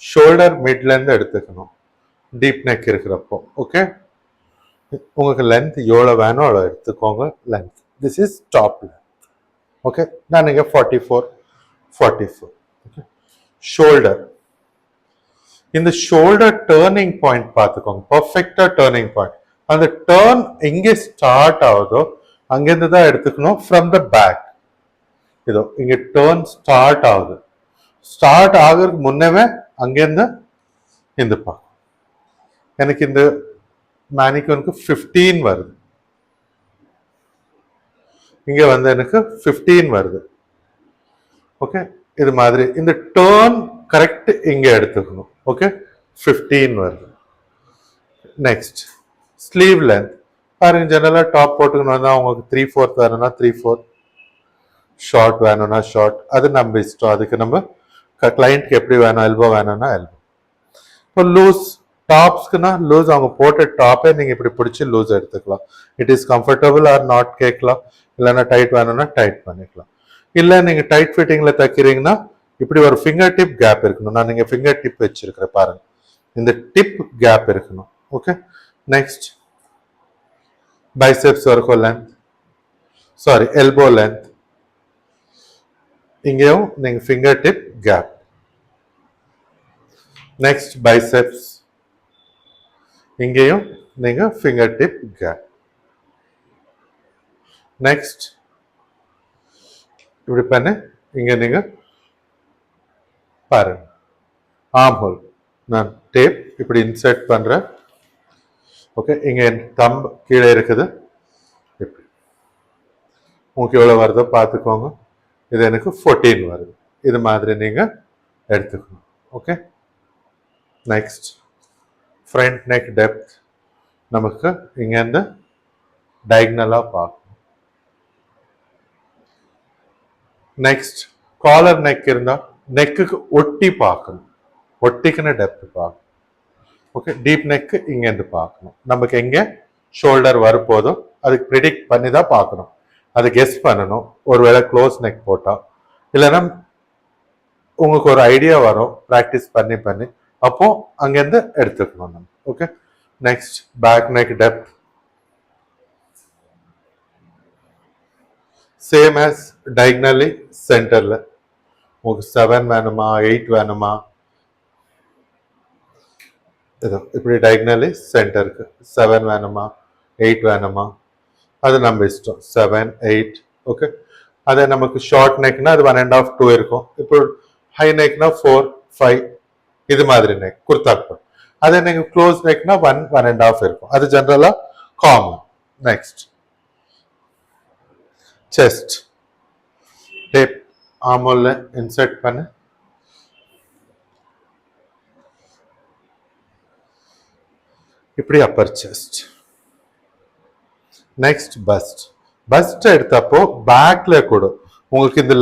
Shoulder மிட்லேருந்து எடுத்துக்கணும் deep neck இருக்கிறப்போ. Okay, உங்களுக்கு லென்த் எவ்வளோ வேணும் அவ்வளோ எடுத்துக்கோங்க. Length this is top length. Okay, நான் இங்கே 44. ஓகே, ஷோல்டர், இந்த ஷோல்டர் டேர்னிங் பாயிண்ட் பார்த்துக்கோங்க, பர்ஃபெக்டா டேர்னிங் பாயிண்ட். அந்த டேர்ன் எங்கே ஸ்டார்ட் ஆகுதோ அங்கேருந்து தான் எடுத்துக்கணும். ஃப்ரம் த பேக் இதோ இங்க டேர்ன் ஸ்டார்ட் ஆகுது. ஸ்டார்ட் ஆகுறதுக்கு முன்னவே அங்கேருந்து இந்த பார்க்கும். எனக்கு இந்த மேனிக்யூனுக்கு 15 வருது, இங்க வந்து எனக்கு 15 வருது. ஓகே, இது மாதிரி இந்த டேர்ன் கரெக்ட் இங்க எடுத்துக்கணும். ஓகே, 15 வருது. நெக்ஸ்ட் ஸ்லீவ் லென்த் பாருங்க, ஜெனரலா டாப் போட்டுக்கணும் வந்தா உங்களுக்கு 3/4 வேணும்னா 3/4, ஷார்ட் வேணும்னா ஷார்ட், அது நம்ம இஷ்டம். அதுக்கு நம்ம கிளைண்ட்க்கு எப்படி வேணும், எல்போ வேணும்னா எல்போ. இப்போ லூஸ் டாப்ஸ்க்குன்னா லூஸ், அவங்க போட்ட டாப்பே நீங்க இப்படி பிடிச்சி லூஸ் எடுத்துக்கலாம். It is comfortable or not கேட்கலாம். இல்லைன்னா டைட் வேணும்னா டைட் பண்ணிக்கலாம். இல்லை நீங்க டைட் ஃபிட்டிங்ல தைக்கிறீங்கன்னா இப்படி ஒரு ஃபிங்கர் டிப் கேப் இருக்கணும். நான் நீங்க ஃபிங்கர் டிப் வச்சிருக்கிறேன் பாருங்க, இந்த டிப் கேப் இருக்கணும். ஓகே, நெக்ஸ்ட் பைசெப்ஸ் வரைக்கும் லென்த், சாரி எல்போ லென்த். இங்கேயும் நீங்க finger tip gap. Next biceps, இங்கேயும் நீங்க ஃபிங்கர் டிப் கேப். நெக்ஸ்ட் இப்படி பண்ணு, இங்க நீங்க பாருங்க ஆர்ம் ஹோல், நான் டேப் இப்படி இன்சர்ட் பண்றேன். ஓகே, இங்க என் தம்ப் கீழே இருக்குது. இப்படி உங்களுக்கு எவ்வளவு வருதோ பார்த்துக்கோங்க. இது எனக்கு 14 வருது. இது மாதிரி நீங்க எடுத்துக்கணும். Okay, next front neck depth நமக்கு இங்கேருந்து டயக்னலா பார்க்கணும். நெக்ஸ்ட் காலர் நெக் இருந்தா நெக்குக்கு ஒட்டி பார்க்கணும், ஒட்டிக்குன்னு டெப்த் பார்க்கணும். ஓகே, டீப் நெக் இங்கேருந்து பார்க்கணும். நமக்கு எங்கே ஷோல்டர் வரப்போதோ அதுக்கு ப்ரிடிக்ட் பண்ணி தான் பார்க்கணும். அது கெஸ் பண்ணணும். ஒருவேளை க்ளோஸ் நெக் போட்டா, இல்லைன்னா உங்களுக்கு ஒரு ஐடியா வரும் ப்ராக்டிஸ் பண்ணி பண்ணி, அப்போ அங்கேருந்து எடுத்துக்கணும் நம்ம. Okay, next back neck depth same as diagonally சென்டர்ல. உங்களுக்கு 7 வேணுமா 8 வேணுமா, இதோ இப்படி டயக்னலி சென்டருக்கு 7 வேணுமா 8 வேணுமா, அது நம்ம இஷ்டம். 7 8. ஓகே, அதே நமக்கு ஷார்ட் நெக்னா அது 1.5 2 இருக்கும். இப்போ ஹை நெக்னா 4 5, இது மாதிரி நெக் குர்தாக்கு. அதே நீங்க க்ளோஸ் நெக்னா 1 1.5 இருக்கும். அது ஜெனரலா காமன். நெக்ஸ்ட் செஸ்ட் டேப் ஆர்மோல்ல இன்சர்ட் பண்ணு. இப்படி upper chest. Next bust. Bust எடுத்தப்போ பேக்ல கூட உங்களுக்கு இந்த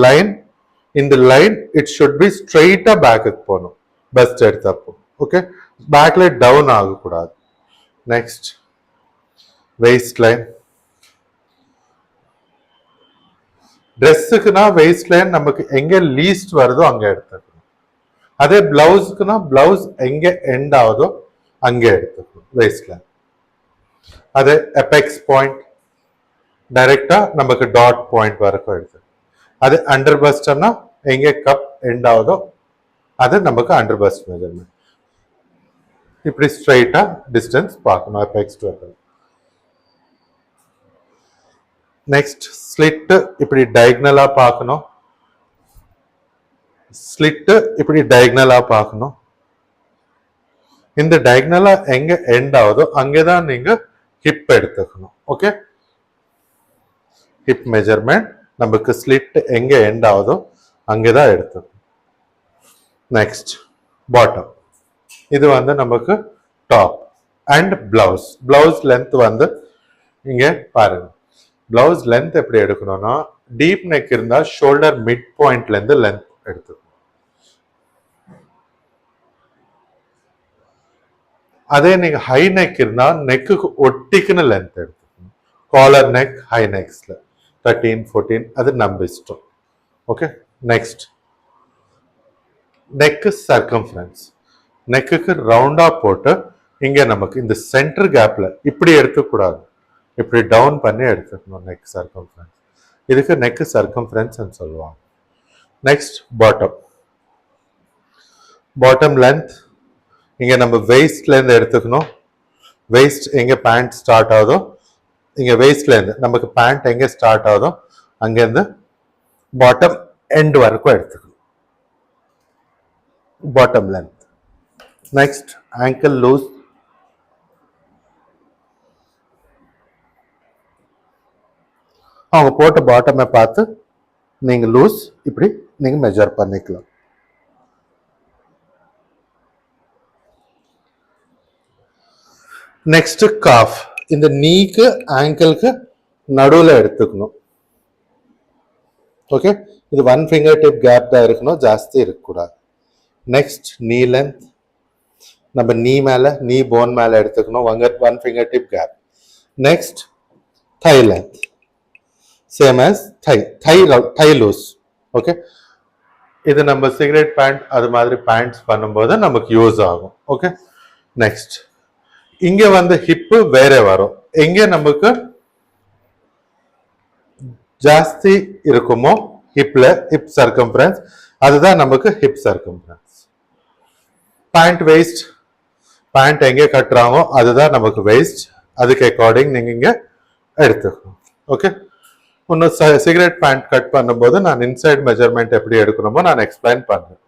லைன் இட் ஷுட் பி ஸ்ட்ரெயிட்டா பேக்குக்கு போகணும் பஸ்ட் எடுத்தப்போ. ஓகே, பேக்ல டவுன் ஆகக்கூடாது. Next waist line. ட்ரெஸ்ஸுக்குனா வெயிஸ்ட் லைன் நமக்கு எங்க லீஸ்ட் வருதோ அங்க எடுத்துக்கணும். அதே பிளவுஸுக்குனா பிளவுஸ் எங்க எண்ட் ஆகுதோ அங்கே எடுத்துக்கணும் வெயிஸ்ட் லைன். அதே எபெக்ஸ் பாயிண்ட் டைரக்டா நமக்கு டாட் பாயிண்ட் வரைக்கும் எடுத்து. அது அண்டர் பஸ்ட்னா எங்க கப் எண்ட் ஆகுதோ அது நமக்கு அண்டர் பஸ்ட் மெஜர்மெண்ட். இப்படி ஸ்ட்ரைட்டா டிஸ்டன்ஸ் பார்க்கணும் apex to apex. Next slit இப்படி டயக்னலா பார்க்கணும். ஸ்லிட் இப்படி டயக்னலா பார்க்கணும். இந்த டயக்னலா எங்க எண்ட் ஆகுதோ அங்கேதான் நீங்க ஹிப் எடுத்துக்கணும். ஓகே, ஹிப் மெஜர்மெண்ட் நமக்கு ஸ்லிட் எங்க எண்ட் ஆகுதோ அங்கேதான் எடுத்துக்கணும். Next bottom. இது வந்து நமக்கு top and blouse. Blouse length வந்து இங்க பாருங்க. பிளவுஸ் லென்த் எப்படி எடுக்கணும்னா டீப் நெக் இருந்தா ஷோல்டர் மிட் பாயிண்ட்ல இருந்து லென்த் எடுத்துக்கணும். அதே நீங்க ஹை நெக் இருந்தா நெக்குக்கு ஒட்டிக்குன்னு லென்த் எடுத்துக்கணும். காலர் நெக் ஹை நெக்ஸ்ல 13 14 அது நம்ம இஷ்டம். Okay, next neck circumference. நெக்குக்கு ரவுண்டா போட்டு இங்க நமக்கு இந்த சென்டர் கேப்ல இப்படி எடுக்கக்கூடாது, இப்படி டவுன் பண்ணி எடுத்துக்கணும் நெக் சர்க்கம்ஃபரன்ஸ். இதுக்கு நெக் சர்க்கம்ஃபரன்ஸ் சொல்லுவாங்க. நெக்ஸ்ட் பாட்டம் லென்த் இங்க நம்ம வெயிஸ்ட்ல இருந்து எடுத்துக்கணும். வெயிஸ்ட் எங்க பேண்ட் ஸ்டார்ட் ஆகுதோ, இங்க வெயிஸ்ட்ல இருந்து நமக்கு பேண்ட் எங்க ஸ்டார்ட் ஆகுதோ அங்கிருந்து பாட்டம் எண்ட் வரைக்கும் எடுத்துக்கணும். Bottom length. Next ankle loose. அவங்க போட்ட பாட்டமை பார்த்து நீங்க லூஸ் இப்படி நீங்க மெஜர் பண்ணிக்கலாம். Next calf. இந்த நீக்கு ஆங்கிளுக்கு நடுவில் எடுத்துக்கணும். ஓகே, இது 1 ஃபிங்கர் டிப் கேப் தான் இருக்கணும், ஜாஸ்தி இருக்கக்கூடாது. நெக்ஸ்ட் நீ லென்த். நம்ம நீ மேல நீ போன் மேல எடுத்துக்கணும், 1 finger tip gap. Next thigh length, same as thigh loose. Okay, இது நம்ம சிகரெட் பேண்ட் அது மாதிரி பேண்ட்ஸ் பண்ணும்போது நமக்கு யூஸ் ஆகும். ஓகே, நெக்ஸ்ட் இங்க வந்து ஹிப்பு வேற வரும். எங்க நமக்கு ஜாஸ்தி இருக்குமோ ஹிப்ல, ஹிப் சர்க்கம்ஃபரன்ஸ், அதுதான் நமக்கு hip circumference. Pant waist, pant எங்க கட்டுறாங்களோ அதுதான் நமக்கு வெயிஸ்ட். அதுக்கு அக்கார்டிங் நீங்க இங்க எடுத்துக்கணும். ஓகே, இன்னும் சிகரெட் பேண்ட் கட் பண்ணும்போது நான் இன்சைட் மெஜர்மெண்ட் எப்படி எடுக்கணுமோ நான் எக்ஸ்பிளைன் பண்றேன்.